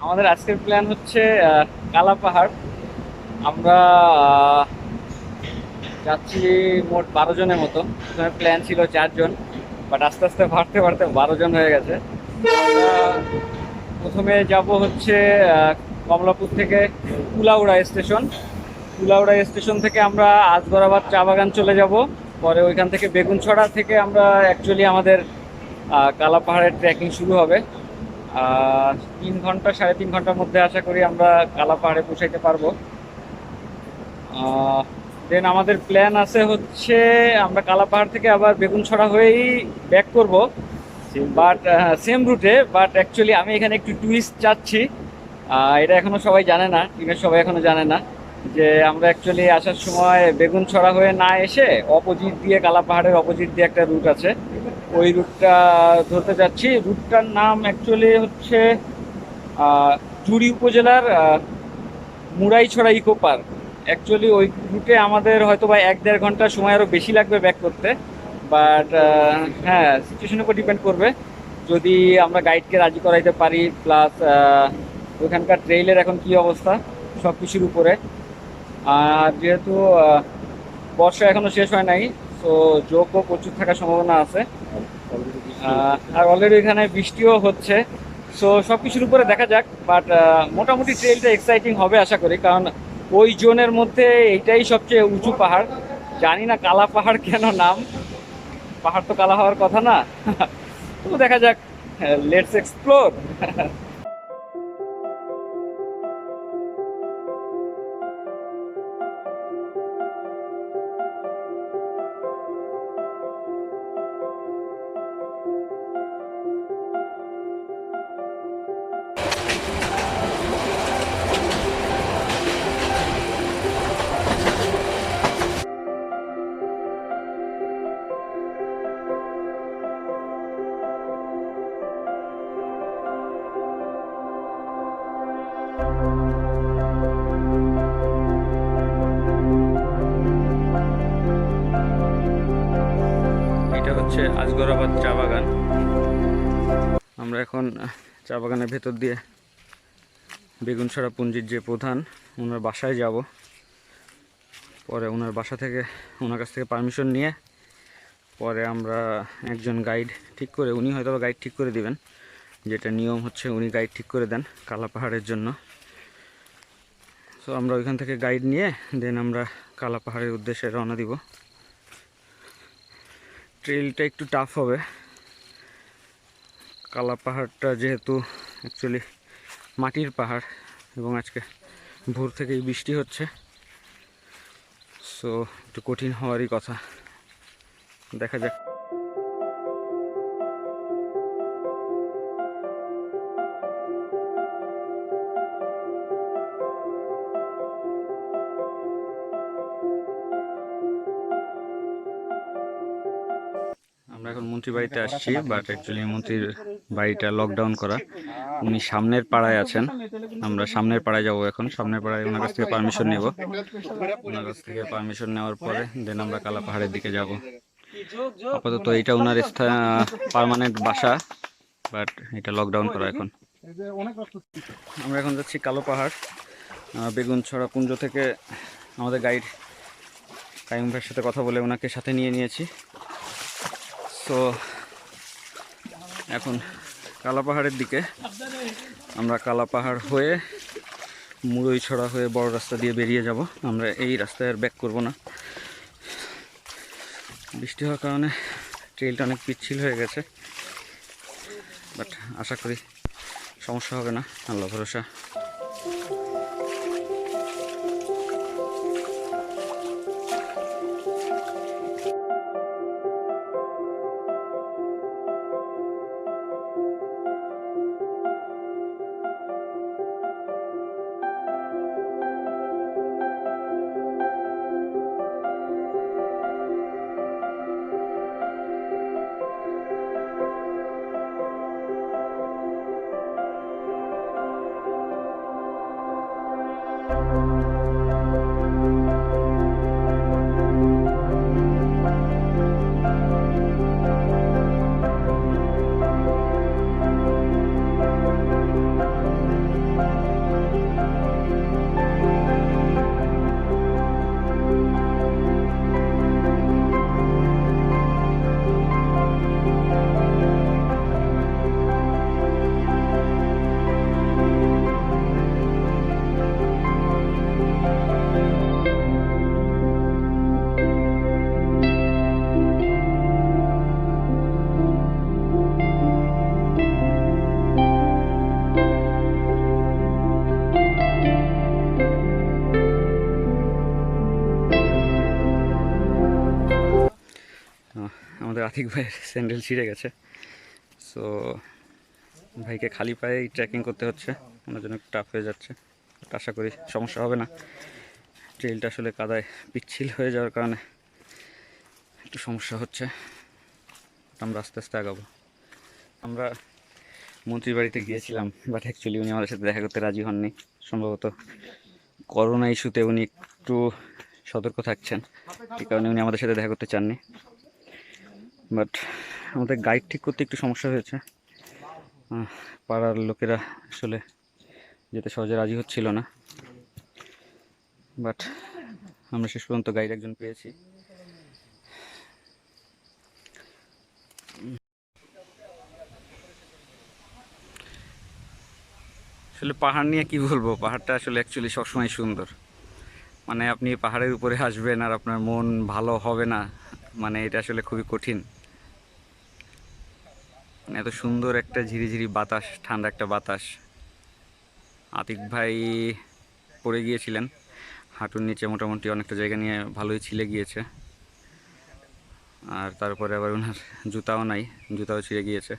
আমাদের আজকের প্ল্যান হচ্ছে কালা পাহাড়। আমরা যাচ্ছি মোট 12 জনের মতো। প্রথমে প্ল্যান ছিল 4 জন, বাট আস্তে আস্তে বাড়তে বাড়তে 12 জন হয়ে গেছে। আমরা প্রথমে যাব হচ্ছে কমলাপুর থেকে কুলাউড়া স্টেশন। কুলাউড়া স্টেশন থেকে আমরা আজগরাবাদ চা বাগান চলে যাব। পরে ওইখান থেকে বেগুনছড়া থেকে আমরা অ্যাকচুয়ালি আমাদের কালা পাহাড়ের ট্রেকিং শুরু হবে। 3 ঘন্টা 3.5 ঘন্টার মধ্যে আশা করি আমরা কালা পাহাড়ে পৌঁছাইতে পারবো। দেন আমাদের প্ল্যান আছে হচ্ছে আমরা কালা পাহাড় থেকে আবার বেগুনছড়া হয়েই ব্যাক করব, বাট সেম রুটে। বাট অ্যাকচুয়ালি আমি এখানে একটু টুইস্ট চাচ্ছি। এটা এখনো সবাই জানে না, টিমের সবাই এখনো জানে না যে আমরা অ্যাকচুয়ালি আসার সময় বেগুনছড়া হয়ে না এসে অপোজিট দিয়ে কালা পাহাড়ের অপোজিট দিয়ে একটা রুট আছে, ওই রুটটা ধরতে যাচ্ছি। রুটটার নাম অ্যাকচুয়ালি হচ্ছে জুড়ি উপজেলার মুরাইছড়া ইকো পার্ক। অ্যাকচুয়ালি ওই রুটে আমাদের হয়তো বা 1-1.5 ঘন্টা সময় আরও বেশি লাগবে ব্যাক করতে। বাট হ্যাঁ, সিচুয়েশনের উপর ডিপেন্ড করবে। যদি আমরা গাইডকে রাজি করাইতে পারি, প্লাস ওইখানকার ট্রেইলের এখন কি অবস্থা, সব কিছুর উপরে। আর যেহেতু বর্ষা এখনো শেষ হয় নাই, তো জোকও প্রচুর থাকার সম্ভাবনা আছে। আর অলরেডি এখানে বৃষ্টিও হচ্ছে। সো সব কিছুর উপরে দেখা যাক, বাট মোটামুটি ট্রেলটা এক্সাইটিং হবে আশা করি, কারণ ওই জোনের মধ্যে এইটাই সবচেয়ে উঁচু পাহাড়। জানি না কালা পাহাড় কেন নাম, পাহাড় তো কালা হওয়ার কথা না। তো দেখা যাক, লেটস এক্সপ্লোর। এটা হচ্ছে আজগরাবাদ চা বাগান। আমরা এখন চা বাগানের ভেতর দিয়ে বেগুনছড়া পুঞ্জির যে প্রধান, ওনার বাসায় যাব। পরে ওনার বাসা থেকে, ওনার কাছ থেকে পারমিশন নিয়ে পরে আমরা একজন গাইড ঠিক করে, উনি হয়তো গাইড ঠিক করে দিবেন। যেটা নিয়ম হচ্ছে উনি গাইড ঠিক করে দেন কালা পাহাড়ের জন্য। সো আমরা ওইখান থেকে গাইড নিয়ে দেন আমরা কালা পাহাড়ের উদ্দেশ্যে রওনা দিব। ট্রেলটা একটু টাফ হবে। কালা পাহাড়টা যেহেতু অ্যাকচুয়ালি মাটির পাহাড় এবং আজকে ভোর থেকেই বৃষ্টি হচ্ছে, সো একটু কঠিন হওয়ারই কথা। দেখা যাক। আমরা এখন মন্ত্রী বাড়িতে আসছি, বাট অ্যাকচুয়ালি মন্ত্রীর বাড়িটা লকডাউন করা। উনি সামনের পাড়ায় আছেন, আমরা সামনের পাড়ায় যাব। এখন সামনের পাড়ায় ওনার কাছ থেকে পারমিশন নেব। ওনার কাছ থেকে পারমিশন নেওয়ার পরে দেন আমরা কালা পাহাড়ের দিকে যাব। আপাতত এটা ওনার পার্মানেন্ট বাসা, বাট এটা লকডাউন করা এখন। আমরা এখন যাচ্ছি কালো পাহাড়। বেগুনছড়া পুঞ্জ থেকে আমাদের গাইড কাইম ভাইয়ের সাথে কথা বলে ওনাকে সাথে নিয়ে নিয়েছি। সো এখন কালা পাহাড়ের দিকে আমরা কালা পাহাড় হয়ে মুরইছড়া হয়ে বড় রাস্তা দিয়ে বেরিয়ে যাব। আমরা এই রাস্তায় আর ব্যাক করব না, বৃষ্টি হওয়ার কারণে ট্রেলটা অনেক পিচ্ছিল হয়ে গেছে, বাট আশা করি সমস্যা হবে না, আল্লাহ ভরসা। আতিক ভাইয়ের স্যান্ডেল ছিঁড়ে গেছে, সো ভাইকে খালি পায়েই ট্রেকিং করতে হচ্ছে, ওনার জন্য একটু টাফ হয়ে যাচ্ছে। আশা করি সমস্যা হবে না। ট্রেলটা আসলে কাদায় পিচ্ছিল হয়ে যাওয়ার কারণে একটু সমস্যা হচ্ছে, আমরা আস্তে আস্তে আগাবো। আমরা মন্ত্রীর বাড়িতে গিয়েছিলাম, বাট অ্যাকচুয়ালি উনি আমাদের সাথে দেখা করতে রাজি হননি। সম্ভবত করোনা ইস্যুতে উনি একটু সতর্ক থাকছেন, এই কারণে উনি আমাদের সাথে দেখা করতে চাননি। বাট আমাদের গাইড ঠিক করতে একটু সমস্যা হয়েছে, পাড়ার লোকেরা আসলে যেতে সহজে রাজি হচ্ছিল না। বাট আমরা শেষ পর্যন্ত গাইড একজন পেয়েছি। আসলে পাহাড় নিয়ে কি বলবো, পাহাড়টা আসলে অ্যাকচুয়ালি সবসময় সুন্দর। মানে আপনি পাহাড়ের উপরে আসবেন আর আপনার মন ভালো হবে না, মানে এটা আসলে খুবই কঠিন। এত সুন্দর একটা ঝিরিঝিরি বাতাস, ঠান্ডা একটা বাতাস। আতিক ভাই পড়ে গিয়েছিলেন, হাঁটুর নিচে মোটামুটি অনেকটা জায়গা নিয়ে ভালোই ছিলে গিয়েছে। আর তারপরে আবার ওনার জুতাও নাই, জুতাও ছিঁড়ে গিয়েছে,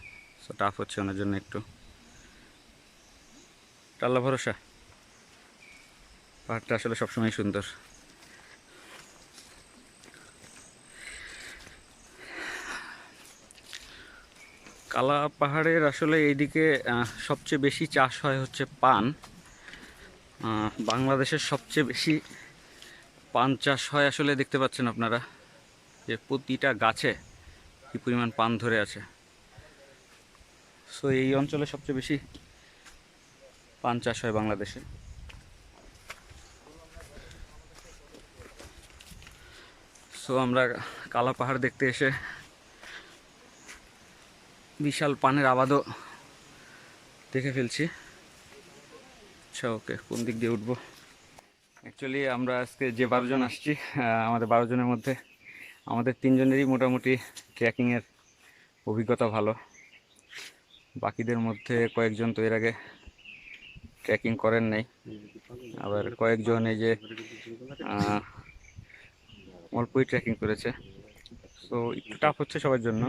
সো টাফ হচ্ছে ওনার জন্য একটু। আল্লাহ ভরসা, পাহাড়টা আসলে সবসময় সুন্দর। কালা পাহাড়ের আসলে এইদিকে সবচেয়ে বেশি চাষ হয় হচ্ছে পান। বাংলাদেশের সবচেয়ে বেশি পান চাষ হয়। আসলে দেখতে পাচ্ছেন আপনারা যে প্রতিটা গাছে কী পরিমাণ পান ধরে আছে। সো এই অঞ্চলে সবচেয়ে বেশি পান চাষ হয় বাংলাদেশে। সো আমরা কালা পাহাড় দেখতে এসে বিশাল পানের আবাদও দেখে ফেলছি। আচ্ছা, ওকে, কোন দিক দিয়ে উঠবো? অ্যাকচুয়ালি আমরা আজকে যে 12 জন আসছি, আমাদের 12 জনের মধ্যে আমাদের 3 জনেরই মোটামুটি ট্রেকিংয়ের অভিজ্ঞতা ভালো। বাকিদের মধ্যে কয়েকজন তো এর আগে ট্রেকিং করেন নাই, আবার কয়েকজন এই যে অল্পই ট্রেকিং করেছে। সো একটু টাফ হচ্ছে সবার জন্য।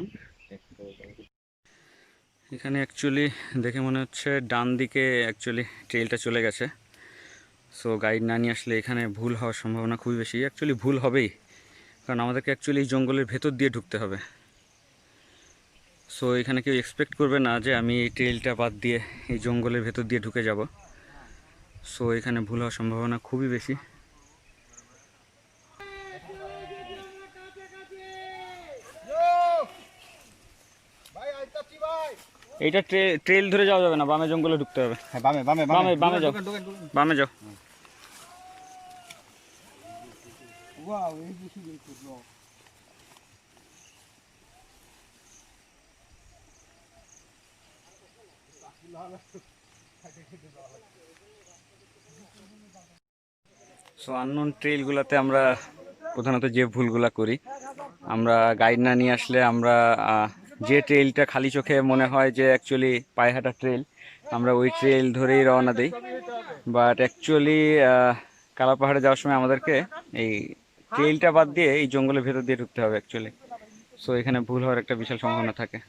এখানে অ্যাকচুয়ালি দেখে মনে হচ্ছে ডান দিকে অ্যাকচুয়ালি ট্রেলটা চলে গেছে। সো গাইড না নিয়ে আসলে এখানে ভুল হওয়ার সম্ভাবনা খুবই বেশি। অ্যাকচুয়ালি ভুল হবেই, কারণ আমাদেরকে অ্যাকচুয়ালি এই জঙ্গলের ভেতর দিয়ে ঢুকতে হবে। সো এখানে কেউ এক্সপেক্ট করবে না যে আমি এই ট্রেলটা বাদ দিয়ে এই জঙ্গলের ভেতর দিয়ে ঢুকে যাব। সো এখানে ভুল হওয়ার সম্ভাবনা খুবই বেশি। এইটা ট্রেল ধরে যাওয়া যাবে না, বামে জঙ্গলে ঢুকতে হবে। বামে বামে বামে বামে যাও, বামে যাও। সো আননোন ট্রেলগুলোতে আমরা প্রধানত যে ভুলগুলা করি, আমরা গাইড না নিয়ে আসলে আমরা যে ট্রেলটা খালি চোখে মনে হয় যে অ্যাকচুয়ালি পায়ে হাঁটা ট্রেল, আমরা ওই ট্রেল ধরেই রওনা দিই। বাট অ্যাকচুয়ালি কালা পাহাড়ে যাওয়ার সময় আমাদেরকে এই ট্রেলটা বাদ দিয়ে এই জঙ্গলের ভেতর দিয়ে ঢুকতে হবে অ্যাকচুয়ালি। সো এখানে ভুল হওয়ার একটা বিশাল সম্ভাবনা থাকে।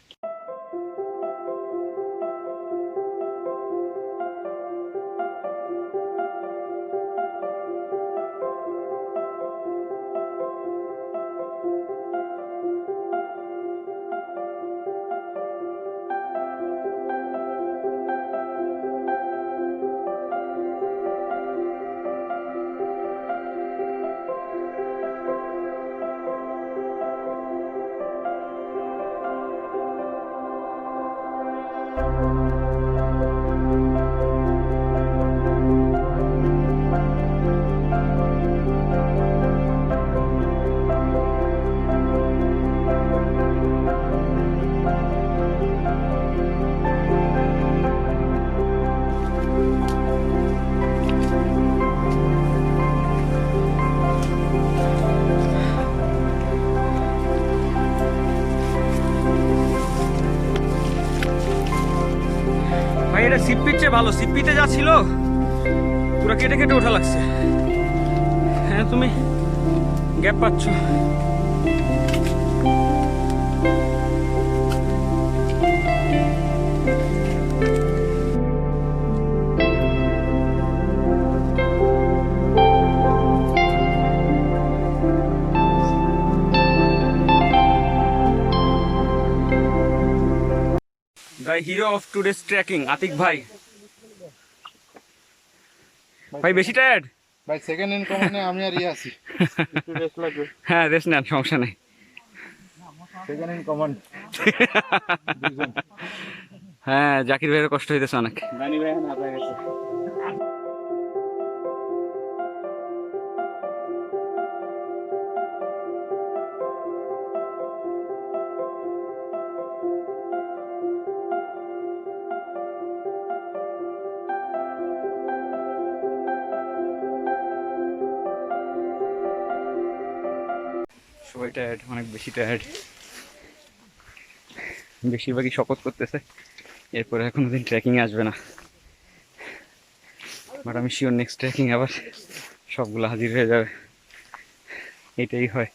ভাই এটা সিপির চেয়ে ভালো, সিপিতে যা ছিল পুরো কেটে কেটে ওঠা লাগছে। হ্যাঁ, তুমি গ্যাপ পাচ্ছ। The hero of today's trekking Atik ভাই। ভাই বেশি টায়ার্ড? ভাই সেকেন্ড ইন কমানে আমি আর আছি, একটু রেস্ট লাগবে। হ্যাঁ রেস্ট নেন, সমস্যা নেই। সেকেন্ড ইন কমান্ড হ্যাঁ জাকির ভাইয়ের কষ্ট হইতেছে অনেক। নানি ভাই না হয়ে গেছে। সবাই টায়ার্ড, অনেক বেশি টায়ার্ড, বেশিরভাগই শপথ করতেছে এরপরে আর কোনোদিন ট্রেকিংয়ে আসবে না। বাট আমি শিওর নেক্সট ট্রেকিং আবার সবগুলো হাজির হয়ে যাবে, এটাই হয়।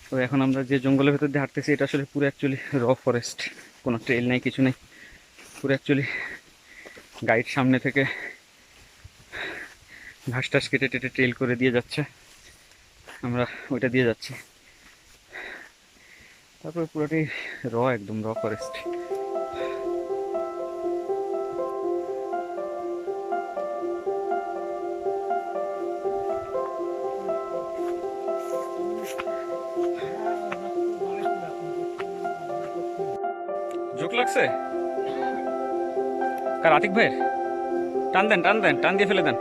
তো এখন আমরা যে জঙ্গলের ভেতর দিয়ে হাঁটতেছি এটা আসলে পুরো অ্যাকচুয়ালি র ফরেস্ট, কোনো ট্রেল নেই, কিছু নেই, পুরো অ্যাকচুয়ালি গাইড সামনে থেকে ঘাস টাস কেটে টেটে ট্রেল করে দিয়ে যাচ্ছে, আমরা ওইটা দিয়ে যাচ্ছি। তারপরে পুরোটাই একদম র ফরেস্ট। জোক লাগছে কার? আতিক ভাইয়ের? টান দেন, টান দেন, টান দিয়ে ফেলে দেন।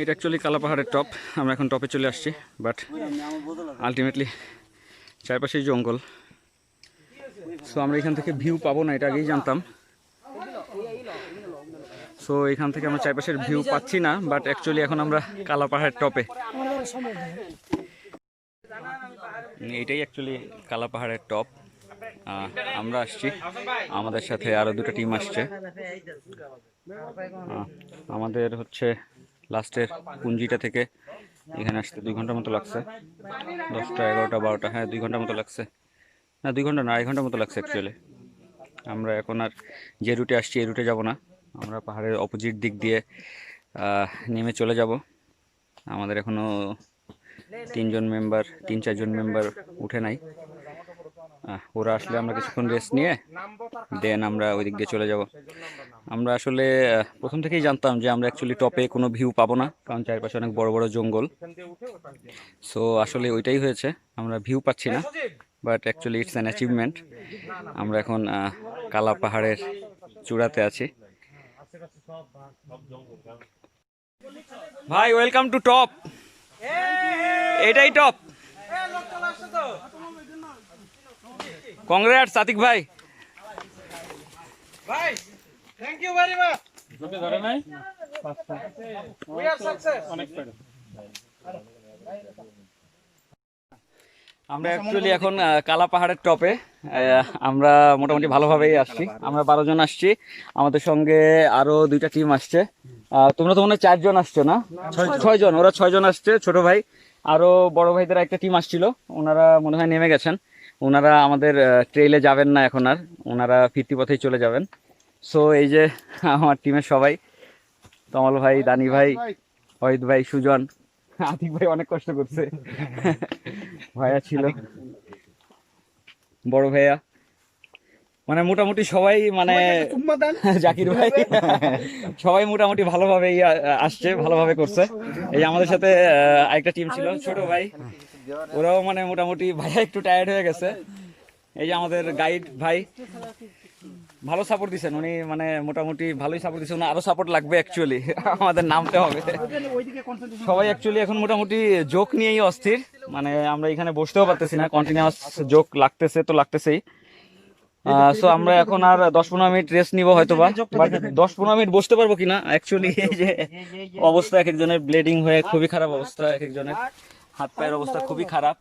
এটা অ্যাকচুয়ালি কালা পাহাড়ের টপ, আমরা এখন টপে চলে আসছি। বাট আলটিমেটলি চারপাশেই জঙ্গল, সো আমরা এখান থেকে ভিউ পাবো না, এটা আগেই জানতাম। সো এখান থেকে আমরা চারপাশের ভিউ পাচ্ছি না, বাট অ্যাকচুয়ালি এখন আমরা কালা পাহাড়ের টপে। এটাই অ্যাকচুয়ালি কালা পাহাড়ের টপ, আমরা আসছি, আমাদের সাথে আরও দুটো টিম আসছে। আমাদের হচ্ছে লাস্টের পুঞ্জিটা থেকে এখানে আসতে 2 ঘন্টার মতো লাগছে, 10টা 11টা 12টা, হ্যাঁ 2 ঘন্টার মতো লাগছে, না 2 ঘন্টা না 2.5 ঘন্টার মতো লাগছে অ্যাকচুয়ালি। আমরা এখন আর যে রুটে আসছি এই রুটে যাব না, আমরা পাহাড়ের অপোজিট দিক দিয়ে নেমে চলে যাব। আমাদের এখনও 3-4জন মেম্বার উঠে নাই, ওরা আসলে আমরা কিছুক্ষণ রেস্ট নিয়ে দেন আমরা ওই দিক দিয়ে চলে যাব। আমরা আসলে প্রথম থেকেই জানতাম যে আমরা অ্যাকচুয়ালি টপে কোনো ভিউ পাবো না, কারণ চারপাশে অনেক বড় বড় জঙ্গল। সো আসলে ওইটাই হয়েছে, আমরা ভিউ পাচ্ছি না, but actually it's an achievement. আমরা এখন কালা পাহাড়ের চূড়াতে আছি। ভাই ওয়েলকাম টু টপ, এটাই টপ। কংগ্রেটস আতিক ভাই। ভাই থ্যাংক ইউ ভেরি মাচ। ধরে নাই উই আর সাকসেস। আমরা অ্যাকচুয়ালি এখন কালা পাহাড়ের টপে, আমরা মোটামুটি ভালোভাবেই আসছি, আমরা 12 জন আসছি, আমাদের সঙ্গে আরো 2টা টিম আসছে। তোমরা তো মনে হয় 4 জন আসছো না? 6 জন, ওরা 6 জন আসছে, ছোট ভাই আরো বড় ভাইদের একটা টিম আসছিল, ওনারা মনে হয় নেমে গেছেন, ওনারা আমাদের ট্রেইলে যাবেন না এখন আর, ওনারা ফিরতি পথেই চলে যাবেন। সো এই যে আমার টিমের সবাই, তমাল ভাই, দানি ভাই, ওহিদ ভাই, সুজন, আতিক ভাই অনেক কষ্ট করছে, ভাইয়া ছিল, বড় ভাইয়া, মানে মোটামুটি সবাই, মানে জাকির ভাই, সবাই মোটামুটি ভালোভাবেই আসছে, ভালোভাবে করছে। এই আমাদের সাথে আরেকটা টিম ছিল, ছোট ভাই, ওরাও মানে মোটামুটি, ভাইয়া একটু টায়ার্ড হয়ে গেছে। এই যে আমাদের গাইড ভাই ভালো সাপোর্ট দিচ্ছেন, উনি মানে মোটামুটি ভালোই সাপোর্ট দিচ্ছেন, আরো সাপোর্ট লাগবে অ্যাকচুয়ালি, আমাদের নামতে হবে। সবাই অ্যাকচুয়ালি এখন মোটামুটি জোক নিয়েই অস্থির, মানে আমরা এখানে বসতেও পারতেছি না, কন্টিনিউয়াস জোক লাগতেছে তো লাগতেছেই। সো আমরা এখন আর 10-15 মিনিট রেস্ট নিব হয়তো বা, বাট 10-15 মিনিট বসতে পারবো কিনা অ্যাকচুয়ালি এই যে অবস্থা এক একজনের ব্লিডিং হয়ে খুবই খারাপ অবস্থা, এক একজনের হাত পায়ের অবস্থা খুবই খারাপ,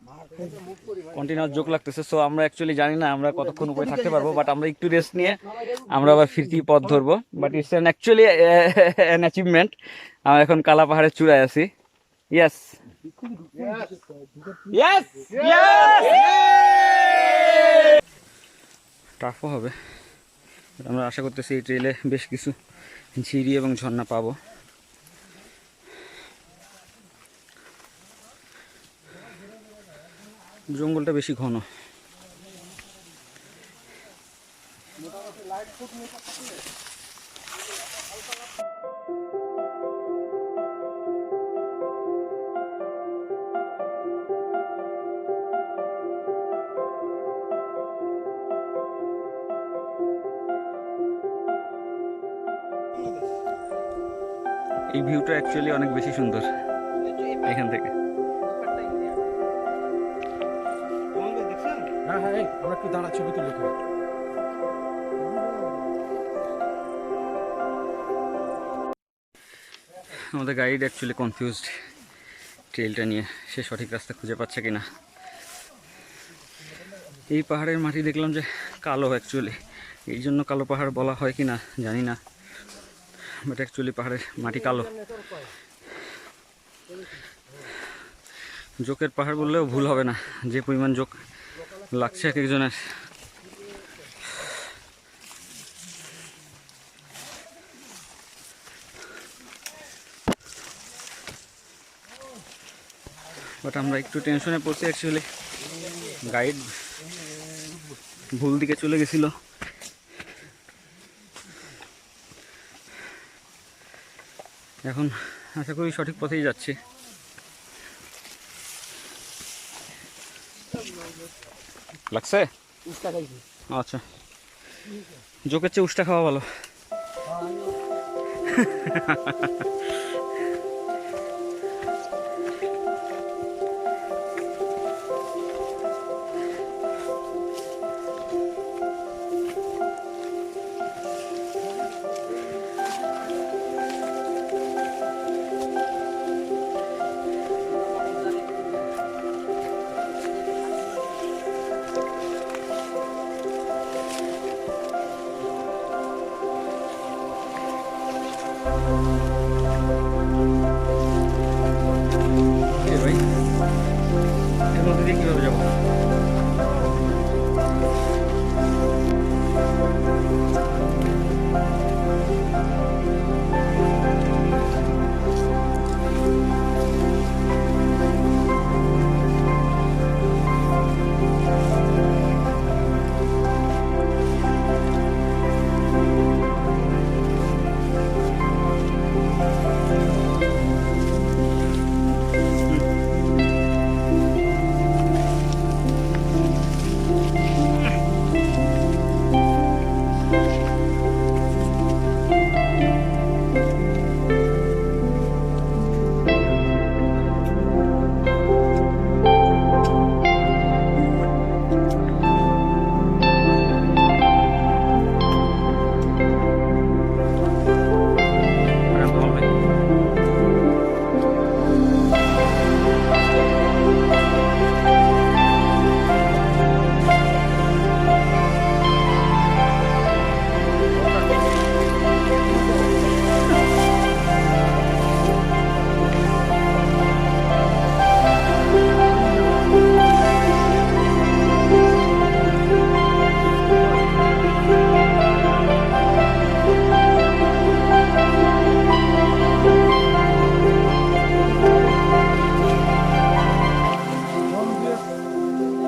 কন্টিনিউয়াস জোক লাগতেছে। সো আমরা অ্যাকচুয়ালি জানি না আমরা কতক্ষণ উপরে থাকতে পারবো, বাট আমরা একটু রেস্ট নিয়ে আমরা আবার ফিরতি পথ ধরবো। But it's an actually an achievement. আমরা এখন কালা পাহাড়ের চূড়ায় আছি। ইয়েস ইয়েস টাফও হবে, But আমরা আশা করতেছি এই ট্রেলে বেশ কিছু ঝিরি এবং ঝর্ণা পাবো। জঙ্গলটা বেশি ঘন। এই ভিউটা অ্যাকচুয়ালি অনেক বেশি সুন্দর এখান থেকে। হ্যাঁ হ্যাঁ আমরা একটু দাঁড়া ছবি তুলে খাই। আমাদের গাইড অ্যাকচুয়ালি কনফিউজড ট্রেলটা নিয়ে, সে সঠিক রাস্তা খুঁজে পাচ্ছে কিনা। এই পাহাড়ের মাটি দেখলাম যে কালো, অ্যাকচুয়ালি এই জন্য কালো পাহাড় বলা হয় কি না জানি না, বাট অ্যাকচুয়ালি পাহাড়ের মাটি কালো। জোকের পাহাড় বললেও ভুল হবে না, যে পরিমাণ জোক লাগছে এক একজনের। বাট আমরা একটু টেনশনে পড়ছি, অ্যাকচুয়ালি গাইড ভুল দিকে চলে গেছিল। এখন আশা করি সঠিক পথেই যাচ্ছি। লাগছে আচ্ছা, জোকের চেয়ে উষ্টা খাওয়া ভালো। ভাই এর মধ্যে দিয়ে কীভাবে যাবো?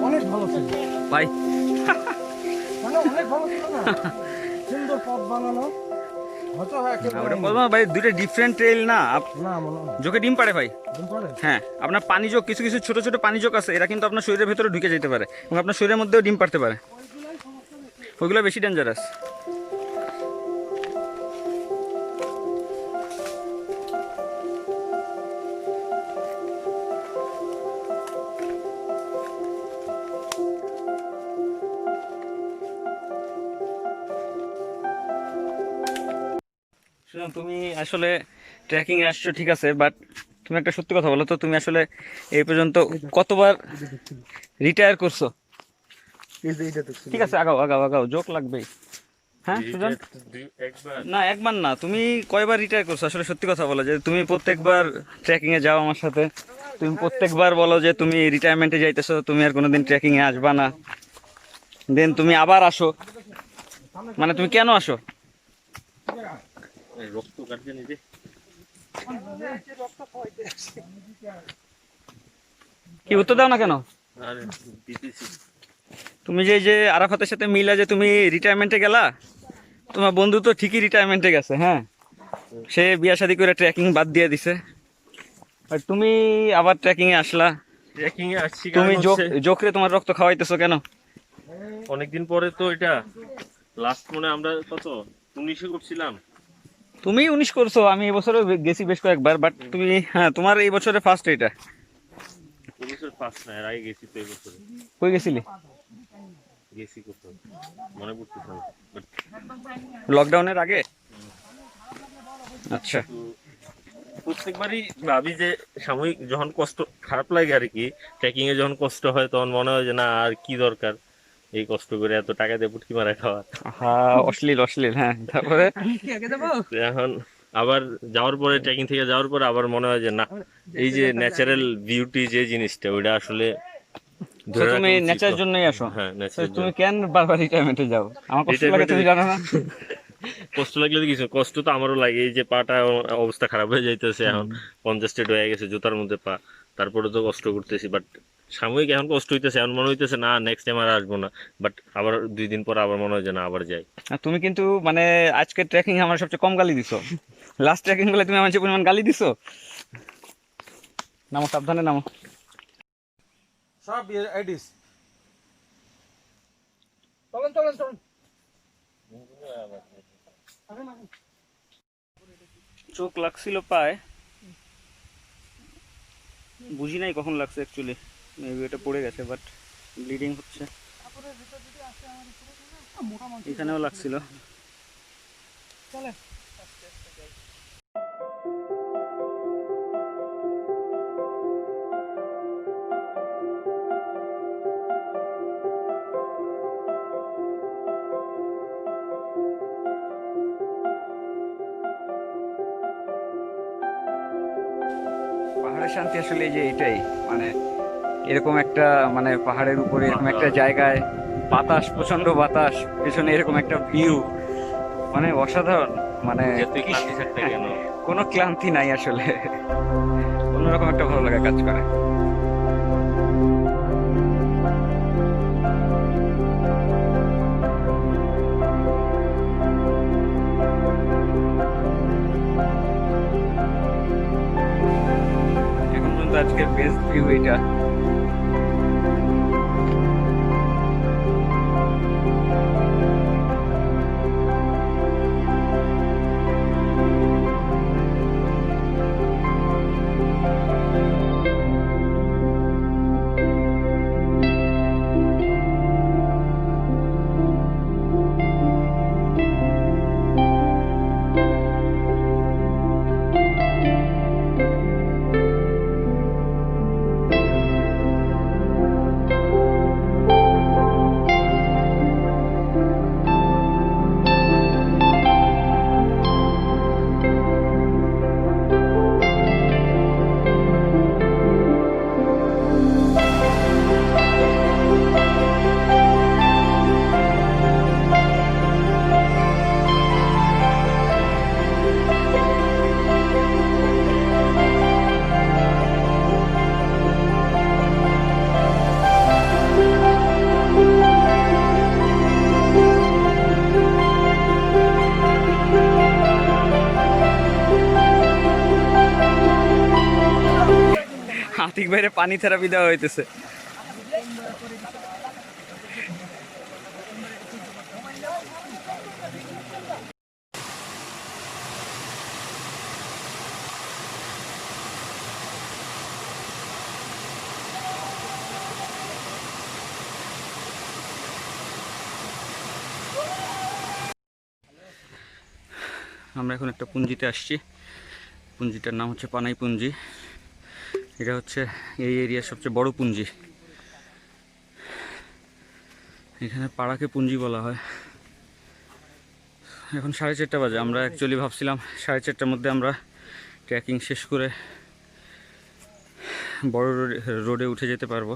অনেক ভালো ছিল ভাই অনেক ভালো ছিল না, সুন্দর পথ বানানো হয়তো। হ্যাঁ ওটা বলবো ভাই, দুইটা ডিফারেন্ট ট্রেল না। না মনে হয় জোকে ডিম পারে ভাই। একদম পারে। হ্যাঁ, আপনার পানি যোগ, কিছু কিছু ছোট ছোট পানি যোগ আছে, এরা কিন্তু আপনার শরীরের ভেতরে ঢুকে যেতে পারে এবং আপনার শরীরের মধ্যেও ডিম পারতে পারে। ওইগুলো বেশি ডেঞ্জারাস। সুজন, তুমি আসলে ট্রেকিং এ আসছো ঠিক আছে, বাট তুমি একটা সত্যি কথা বলো তো, তুমি আসলে এই পর্যন্ত কতবার রিটায়ার করছো? ঠিক আছে, আগাও আগাও আগাও, জোক লাগবেই। হ্যাঁ সুজন, না একবার না, তুমি কয়বার রিটায়ার করছো আসলে সত্যি কথা বলো, যে তুমি প্রত্যেকবার ট্রেকিং এ যাও আমার সাথে, তুমি প্রত্যেকবার বলো যে তুমি রিটায়ারমেন্টে যাইতেছো, তুমি আর কোনোদিন ট্রেকিং এ আসবা না, দেন তুমি আবার আসো, মানে তুমি কেন আসো? কি উত্তর দাও না কেন? তুমি যে এই যে আরাফাতের সাথে মিলা যে তুমি রিটায়ারমেন্টে গেলা, তোমার বন্ধু তো ঠিকই রিটায়ারমেন্টে গেছে, হ্যাঁ, সে বিয়া শাদী করে ট্রেকিং বাদ দিয়ে দিছে, আর তুমি আবার ট্রেকিং এ আসলা। ট্রেকিং এ আসছি তুমি কারণ হচ্ছে জোকরে তোমার রক্ত খাওয়াইতেছো কেন? অনেকদিন পরে তো এটা লাস্ট মনে হয় আমরা কত 19-এ করছিলাম। তুমি 19 করছো, আমি এবছরে গেছি বেশ কয়েকবার, বাট তুমি, হ্যাঁ, তোমার এই বছরে ফার্স্ট এটা। এবছর ফার্স্ট না, এর আগে গেছি তো এবছরে। কই গেছিলি? গেছি কোথাও মনে পড়তেছে না। But লকডাউনের আগে? আচ্ছা। তো প্রত্যেকবারই ভাবি যে সাময়িক যখন কষ্ট খারাপ লাগে আর কি, ট্রেকিং এ যখন কষ্ট হয় তখন মনে হয় যে না আর কি দরকার এই কষ্ট করে এত টাকা দিয়ে পুটকি মারা খাওয়া। হ্যাঁ, অশ্লীল অশ্লীল, হ্যাঁ, তারপরে তো এখন আবার যাওয়ার পরে ট্রেকিং থেকে যাওয়ার পরে আবার মনে হয় যে না এই যে ন্যাচারাল বিউটি যে জিনিসটা ওইটা আসলে তো ধরে তুমি রাখা উচিত। নেচার জন্যই আসো? হ্যাঁ তো ন্যাচারাল তুমি কেন বারবার রিটায়ারমেন্টে যাও? আমার কষ্ট লাগে, তুমি জানো না? কষ্ট লাগলে তো কিছু কষ্ট তো আমারও লাগে, এই যে পাটা অবস্থা খারাপ হয়ে যাইতেছে এখন, কনজাস্টেড হয়ে গেছে জুতার মধ্যে পা, তারপরে তো কষ্ট করতেছি, বাট সাময়িক এখন কষ্ট হইতেছে, এখন মনে হইতেছে না নেক্সট টাইম আর আসবো না, বাট আবার 2 দিন পর আবার মনে হয় যে না আবার যাই। আর তুমি কিন্তু মানে আজকে ট্রেকিং আমার সবচেয়ে কম গালি দিছো, লাস্ট ট্রেকিং গুলো তুমি আমার যে পরিমাণ গালি দিছো। নামো, সাবধানে নামো। সব আইডিস চলেন চলেন চলেন। চোখ লাগছিল পায়, বুঝি নাই কখন লাগছে অ্যাকচুয়ালি, মেবি এটা পড়ে গেছে, বাট ব্লিডিং হচ্ছে। এখানেও লাগছিল। পাহাড়ের শান্তি আসলে এই যে এটাই, মানে এরকম একটা, মানে পাহাড়ের উপরে এরকম একটা জায়গায় বাতাস, প্রচন্ড বাতাস, পেছনে এরকম একটা ভিউ, মানে অসাধারণ, মানে তুই ক্লান্তি থাকতে কেন? কোনো ক্লান্তি নাই আসলে, অন্যরকম একটা ভালো লাগা কাজ করে। এখন পর্যন্ত আজকের বেস্ট ভিউ এটা। আতিক ভাইরে পানি থেরাপি দেওয়া হইতেছে। আমরা এখন একটা পুঞ্জিতে আসছি। পুঞ্জিটার নাম হচ্ছে পানাই পুঞ্জি। এটা হচ্ছে এই এরিয়ার সবচেয়ে বড় পুঞ্জি। এখানে পাড়াকে পুঞ্জি বলা হয়। এখন 4:30 বাজে। আমরা অ্যাকচুয়ালি ভাবছিলাম 4:30টার মধ্যে আমরা ট্রেকিং শেষ করে বড় রোডে উঠে যেতে পারবো,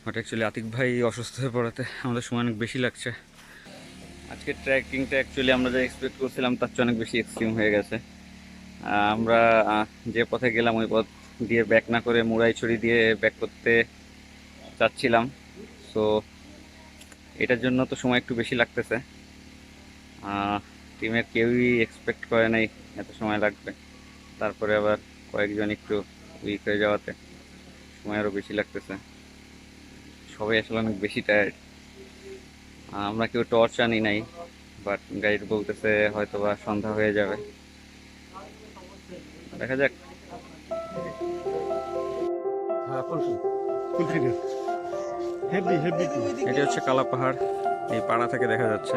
বাট অ্যাকচুয়ালি আতিক ভাই অসুস্থ হয়ে পড়াতে আমাদের সময় অনেক বেশি লাগছে। আজকে ট্রেকিংটা অ্যাকচুয়ালি আমরা যা এক্সপেক্ট করছিলাম তার চেয়ে অনেক বেশি এক্সট্রিম হয়ে গেছে। আমরা যে পথে গেলাম ওই পথ দিয়ে ব্যাক না করে মুরাইছড়ি দিয়ে ব্যাক করতে চাচ্ছিলাম। সো এটার জন্য তো সময় একটু বেশি লাগতেছে। টিমের কেউই এক্সপেক্ট করে নাই এত সময় লাগবে। তারপরে আবার কয়েকজন একটু উইক হয়ে যাওয়াতে সময় আরও বেশি লাগতেছে। সবাই আসলে অনেক বেশি টায়ার্ড। আমরা কেউ টর্চ আনি নাই, বাট গাইড বলতেছে হয়তো বা সন্ধ্যা হয়ে যাবে, দেখা যাক। হ্যাঁ ফুল ফিগার হেভি এটা হচ্ছে কালা পাহাড়, এই পাড়া থেকে দেখা যাচ্ছে।